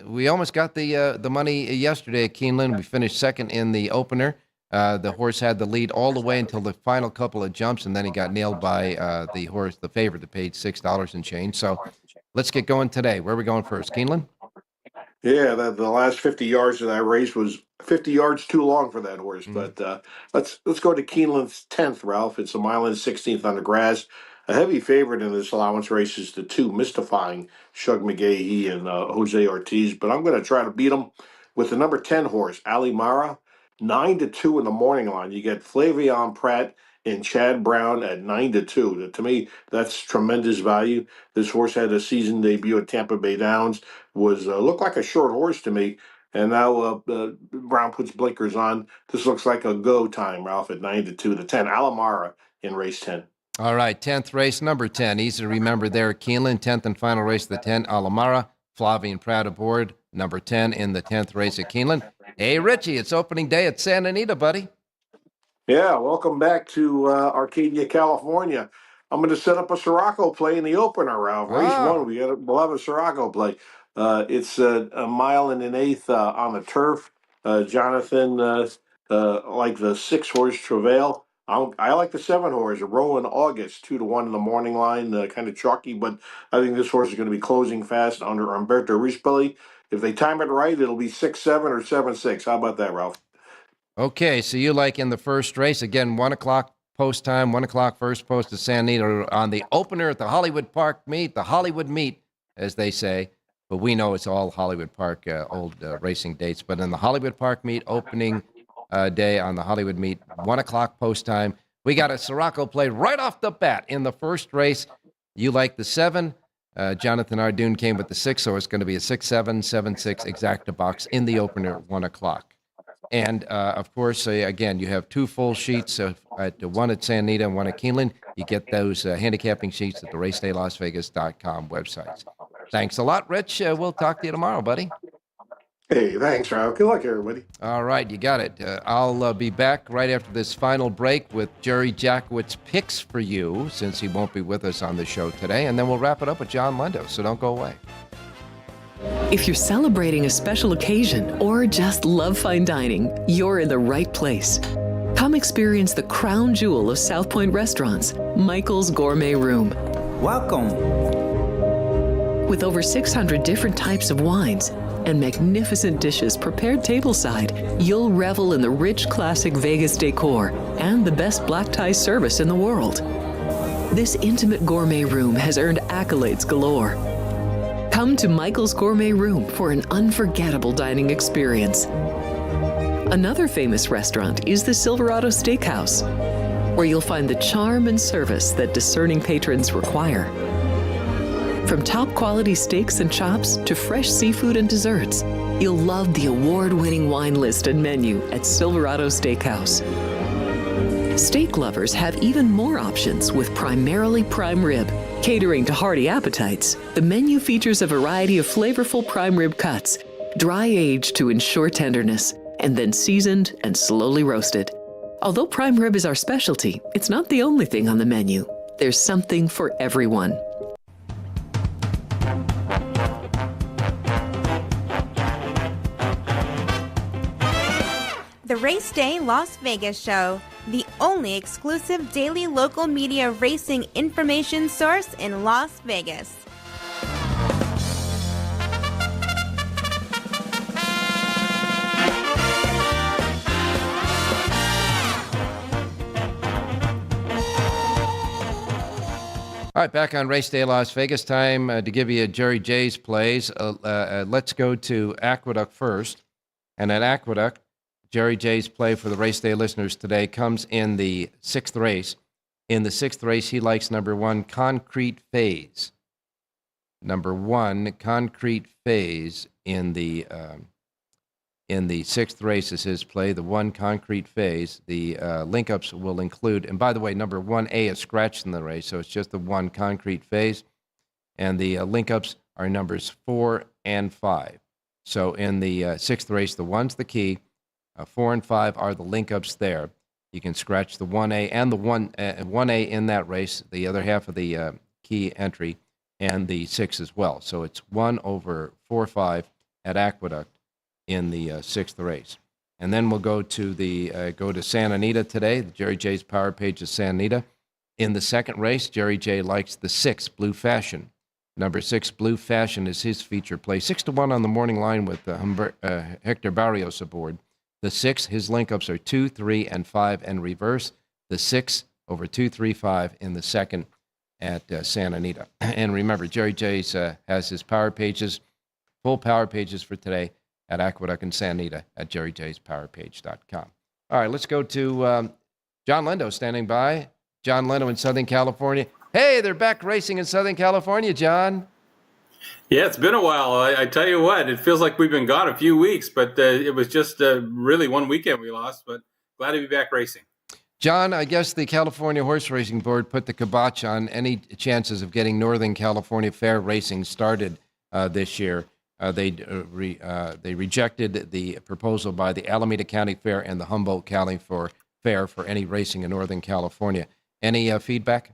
we almost got the money yesterday at Keeneland. We finished second in the opener. The horse had the lead all the way until the final couple of jumps, and then he got nailed by the horse, the favorite, that paid $6 and change. So let's get going today. Where are we going first, Keeneland? Yeah, the last 50 yards of that race was 50 yards too long for that horse. Mm-hmm. But let's go to Keeneland's 10th, Ralph. It's a mile and 16th on the grass. A heavy favorite in this allowance race is the 2 Mystifying, Shug McGahee and Jose Ortiz. But I'm going to try to beat them with the number 10 horse, Ali Mara, 9-2 in the morning line. You get Flavion Pratt and Chad Brown at 9-2. To me, that's tremendous value. This horse had a season debut at Tampa Bay Downs. Was looked like a short horse to me. And now Brown puts blinkers on. This looks like a go time, Ralph, at 9-2 to 10. Alamara in race 10. All right, 10th race, number 10. Easy to remember there at Keeneland. 10th and final race of the 10, Alamara. Flavian Pratt aboard, number 10 in the 10th race at Keeneland. Hey, Richie, it's opening day at Santa Anita, buddy. Yeah, welcome back to Arcadia, California. I'm going to set up a Siraco play in the opener, Ralph. Race 1, we'll have a Siraco play. It's a mile and an eighth on the turf. Jonathan, like the 6-horse Travail. I like the 7-horse, Rowan August, 2-1 in the morning line, kind of chalky, but I think this horse is going to be closing fast under Umberto Rispoli. If they time it right, it'll be 6-7 or 7-6. How about that, Ralph? Okay, so you like in the first race, again, 1 o'clock post time, 1 o'clock first post at Santa Anita on the opener at the Hollywood Park meet, the Hollywood meet, as they say. But we know it's all Hollywood Park old racing dates. But in the Hollywood Park meet, opening day on the Hollywood meet, 1 o'clock post time, we got a Siraco play right off the bat in the first race. You like the 7. Jonathan Ardoon came with the 6, so it's going to be a 6-7, 7-6 exacta box in the opener at 1 o'clock. And, of course, again, you have 2 full sheets, one at Santa Anita and one at Keeneland. You get those handicapping sheets at the RacedayLasVegas.com websites. Thanks a lot, Rich. We'll talk to you tomorrow, buddy. Hey, thanks, Ralph. Good luck, everybody. All right, you got it. I'll be back right after this final break with Jerry Jackowitz picks for you, since he won't be with us on the show today. And then we'll wrap it up with John Lendo, so don't go away. If you're celebrating a special occasion or just love fine dining, you're in the right place. Come experience the crown jewel of South Point restaurants, Michael's Gourmet Room. Welcome. With over 600 different types of wines and magnificent dishes prepared tableside, you'll revel in the rich classic Vegas decor and the best black tie service in the world. This intimate gourmet room has earned accolades galore. Come to Michael's Gourmet Room for an unforgettable dining experience. Another famous restaurant is the Silverado Steakhouse, where you'll find the charm and service that discerning patrons require. From top quality steaks and chops to fresh seafood and desserts, you'll love the award-winning wine list and menu at Silverado Steakhouse. Steak lovers have even more options with primarily prime rib. Catering to hearty appetites, the menu features a variety of flavorful prime rib cuts, dry-aged to ensure tenderness, and then seasoned and slowly roasted. Although prime rib is our specialty, it's not the only thing on the menu. There's something for everyone. The Race Day Las Vegas Show, the only exclusive daily local media racing information source in Las Vegas. All right, back on Race Day Las Vegas. Time to give you Jerry J's plays. Let's go to Aqueduct first. And at Aqueduct, Jerry J's play for the Race Day listeners today comes in the 6th race. In the 6th race, he likes number 1, Concrete Phase. Number 1, Concrete Phase in the 6th race is his play, the 1 Concrete Phase. The link-ups will include, and by the way, number 1A is scratched in the race, so it's just the 1 Concrete Phase. And the link-ups are numbers 4 and 5. So in the 6th race, the 1's the key. 4 and 5 are the link-ups there. You can scratch the 1A and the 1A in that race, the other half of the key entry, and the 6 as well. So it's 1 over 4-5 at Aqueduct in the 6th race. And then we'll go to Santa Anita today. The Jerry J's Power Page is Santa Anita. In the 2nd race, Jerry J likes the 6, Blue Fashion. Number 6, Blue Fashion is his feature play. 6-1 on the morning line with Hector Barrios aboard. The 6, his link-ups are 2, 3, and 5 and reverse. The 6 over 2, 3, 5 in the 2nd at Santa Anita. And remember, Jerry J's has his Power Pages, full Power Pages for today at Aqueduct and Santa Anita at jerryjspowerpage.com. All right, let's go to John Lendo standing by. John Lendo in Southern California. Hey, they're back racing in Southern California, John. Yeah, it's been a while. I tell you what, it feels like we've been gone a few weeks, but it was just really one weekend we lost, but glad to be back racing. John, I guess the California Horse Racing Board put the kibosh on any chances of getting Northern California Fair racing started this year. They rejected the proposal by the Alameda County Fair and the Humboldt County Fair for any racing in Northern California. Any feedback?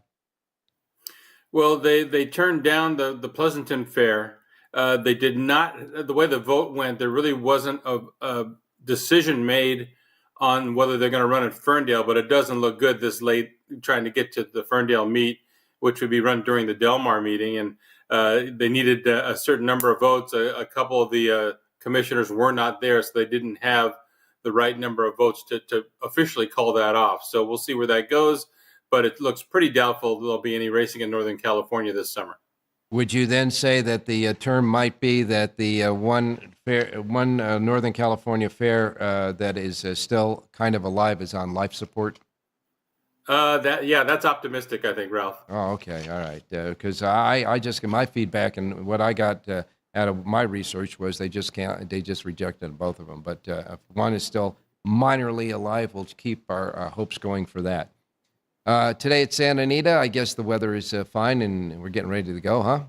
Well, they turned down the Pleasanton Fair. They did not, the way the vote went, there really wasn't a decision made on whether they're going to run at Ferndale, but it doesn't look good this late trying to get to the Ferndale meet, which would be run during the Del Mar meeting. And they needed a certain number of votes. A couple of the commissioners were not there, so they didn't have the right number of votes to officially call that off. So we'll see where that goes, but it looks pretty doubtful there'll be any racing in Northern California this summer. Would you then say that the term might be that the one Northern California fair that is still kind of alive is on life support? That's optimistic, I think, Ralph. Oh, okay, all right. Because I just my feedback and what I got out of my research was they just rejected both of them. But if one is still minorly alive, we'll keep our hopes going for that. Today at Santa Anita, I guess the weather is fine and we're getting ready to go, huh?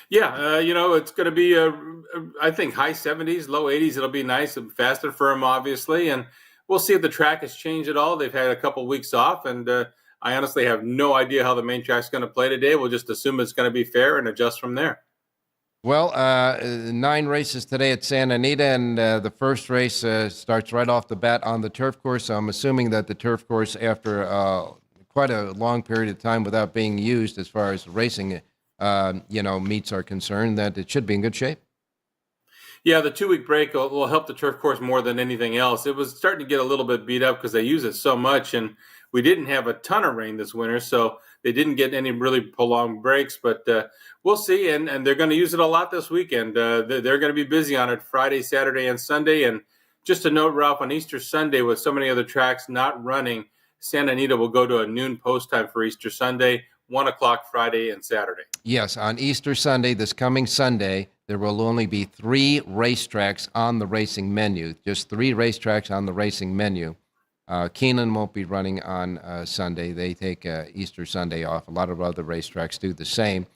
Yeah, it's going to be, I think, high 70s, low 80s. It'll be nice and fast and firm, obviously. And we'll see if the track has changed at all. They've had a couple weeks off, and I honestly have no idea how the main track's going to play today. We'll just assume it's going to be fair and adjust from there. Well, 9 races today at Santa Anita, and the first race starts right off the bat on the turf course. So I'm assuming that the turf course, after quite a long period of time without being used as far as racing, meets are concerned, that it should be in good shape. Yeah, the 2-week break will help the turf course more than anything else. It was starting to get a little bit beat up because they use it so much, and we didn't have a ton of rain this winter, so they didn't get any really prolonged breaks, but we'll see, and they're going to use it a lot this weekend. They're going to be busy on it Friday, Saturday, and Sunday, and just a note, Ralph, on Easter Sunday, with so many other tracks not running, Santa Anita will go to a noon post time for Easter Sunday, 1 o'clock Friday and Saturday. Yes, on Easter Sunday, this coming Sunday, there will only be 3 racetracks on the racing menu, just 3 racetracks on the racing menu. Keeneland won't be running on Sunday. They take Easter Sunday off. A lot of other racetracks do the same.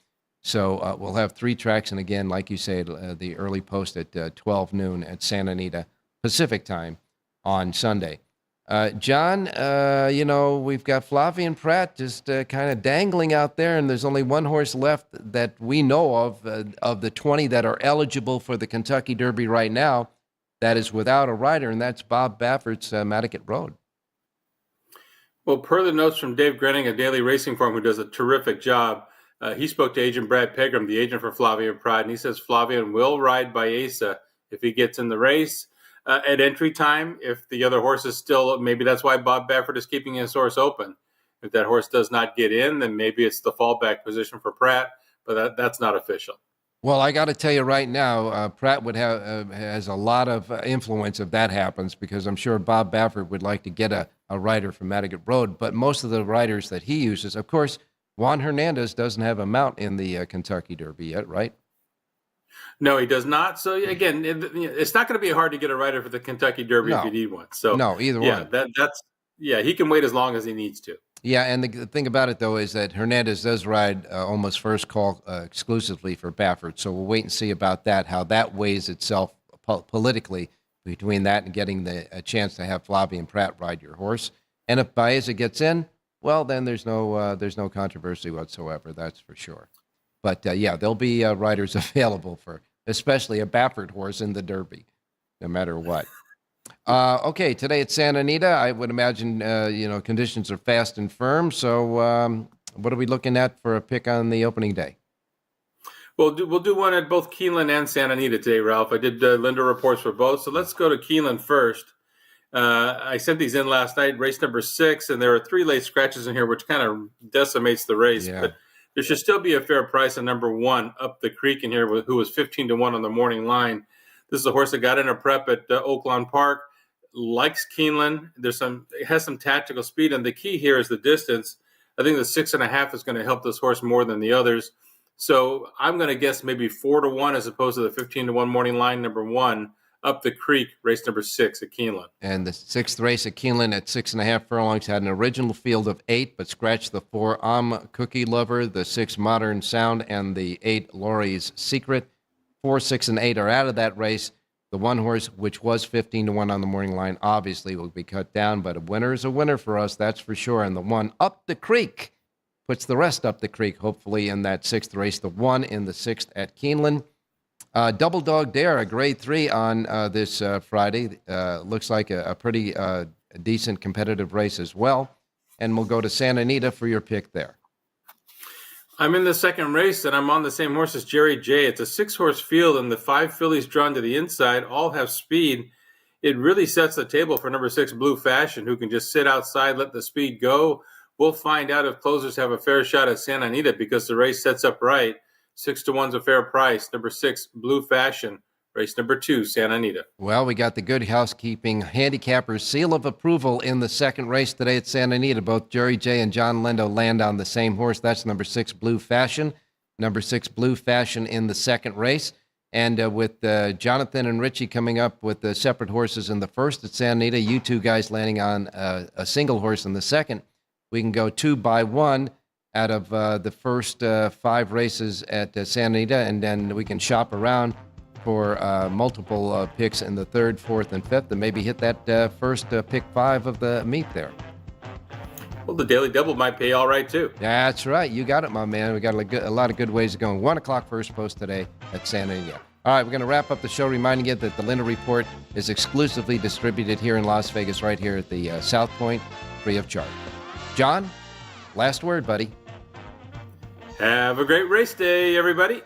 So we'll have 3 tracks, and again, like you said, the early post at 12 noon at Santa Anita Pacific time on Sunday. John, we've got Flavien Prat just kind of dangling out there, and there's only one horse left that we know of the 20 that are eligible for the Kentucky Derby right now that is without a rider, and that's Bob Baffert's Matticat Road. Well, per the notes from Dave Grenning at Daily Racing Form, who does a terrific job, he spoke to agent Brad Pegram, the agent for Flavien Prat, and he says Flavien will ride Baeza if he gets in the race. At entry time, if the other horse is still, maybe that's why Bob Baffert is keeping his horse open. If that horse does not get in, then maybe it's the fallback position for Pratt, but that's not official. Well, I got to tell you right now, Pratt would have has a lot of influence if that happens, because I'm sure Bob Baffert would like to get a rider from Matticat Road. But most of the riders that he uses, of course, Juan Hernandez doesn't have a mount in the Kentucky Derby yet, right? No, he does not. So again, it's not going to be hard to get a rider for the Kentucky Derby if you need one. So no, either one. That's he can wait as long as he needs to. Yeah, and the thing about it though is that Hernandez does ride almost first call exclusively for Baffert. So we'll wait and see about that, how that weighs itself politically between that and getting a chance to have Flavien Prat ride your horse. And if Baeza gets in, well, then there's no controversy whatsoever. That's for sure. But there'll be riders available for especially a Baffert horse in the Derby, no matter what. Okay, today at Santa Anita, I would imagine conditions are fast and firm. So what are we looking at for a pick on the opening day? Well, we'll do one at both Keeneland and Santa Anita today, Ralph. I did Linda reports for both. So let's go to Keeneland first. I sent these in last night, race number 6, and there are 3 late scratches in here, which kind of decimates the race. Yeah. But there should still be a fair price on number 1, Up the Creek in here, who was 15-1 on the morning line. This is a horse that got in a prep at Oaklawn Park, likes Keeneland. It has some tactical speed, and the key here is the distance. I think the 6.5 is going to help this horse more than the others. So I'm going to guess maybe 4-1 as opposed to the 15-1 morning line number 1 up the creek, race number 6 at Keeneland. And the 6th race at Keeneland at 6.5 furlongs had an original field of 8, but scratched the 4 Cookie Lover, the 6 Modern Sound, and the 8 Laurie's Secret. 4, 6, and 8 are out of that race. The one horse, which was 15-1 on the morning line, obviously will be cut down, but a winner is a winner for us, that's for sure. And the 1 Up the Creek puts the rest up the creek, hopefully, in that 6th race. The 1 in the 6th at Keeneland. Double Dog Dare, a grade 3 on this Friday. Looks like a pretty decent competitive race as well. And we'll go to Santa Anita for your pick there. I'm in the second race, and I'm on the same horse as Jerry J. It's a 6-horse field, and the 5 fillies drawn to the inside all have speed. It really sets the table for number 6, Blue Fashion, who can just sit outside, let the speed go. We'll find out if closers have a fair shot at Santa Anita because the race sets up right. 6-1's a fair price. Number 6, Blue Fashion. Race number 2, Santa Anita. Well, we got the Good Housekeeping Handicappers seal of approval in the second race today at Santa Anita. Both Jerry J and John Lendo land on the same horse. That's number 6, Blue Fashion. Number 6, Blue Fashion in the second race. And with Jonathan and Richie coming up with the separate horses in the first at Santa Anita, you two guys landing on a single horse in the second, we can go 2 by 1 out of the first 5 races at Santa Anita, and then we can shop around for multiple picks in the 3rd, 4th, and 5th, and maybe hit that first pick 5 of the meet there. Well, the Daily Double might pay all right, too. That's right. You got it, my man. We got a lot of good ways of going. 1 o'clock first post today at Santa Anita. All right, we're going to wrap up the show reminding you that the Linda Report is exclusively distributed here in Las Vegas, right here at the South Point, free of charge. John, last word, buddy. Have a great race day, everybody.